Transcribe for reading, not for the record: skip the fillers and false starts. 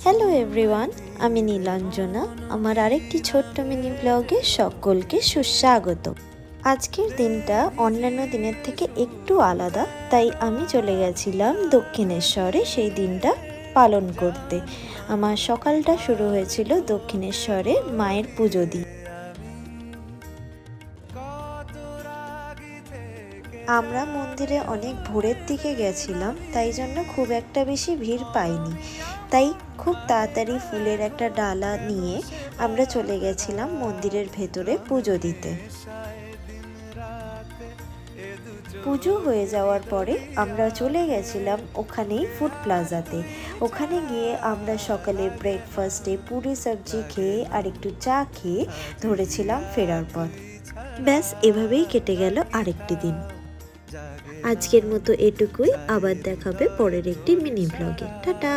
Hello everyone, আমি নীলাঞ্জনা। আমার আরেকটি ছোট্ট মিনি ব্লগে সকলকে সুস্বাগত। আজকের দিনটা অন্যান্য দিনের থেকে একটু আলাদা, তাই আমি চলে গেছিলাম দক্ষিণেশ্বরে সেই দিনটা পালন করতে। আমার সকালটা শুরু হয়েছিল দক্ষিণেশ্বরে মায়ের পুজো দিয়ে। আমরা মন্দিরে অনেক ভোরের দিকে গেছিলাম, তাই জন্য খুব একটা বেশি ভিড় পাইনি। তাই খুব তাড়াতাড়ি ফুলের একটা ডালা নিয়ে আমরা চলে গেছিলাম মন্দিরের ভেতরে পুজো দিতে। পুজো হয়ে যাওয়ার পরে আমরা চলে গেছিলাম ওখানেই ফুড প্লাজাতে। ওখানে গিয়ে আমরা সকালে ব্রেকফাস্টে পুরি সবজি খেয়ে আর একটু চা খেয়ে ধরেছিলাম ফেরার পথ। ব্যাস এভাবেই কেটে গেল আরেকটি দিন। আজকের মতো এটুকুই, আবার দেখাবে পরের একটি মিনি ব্লগে। টাটা।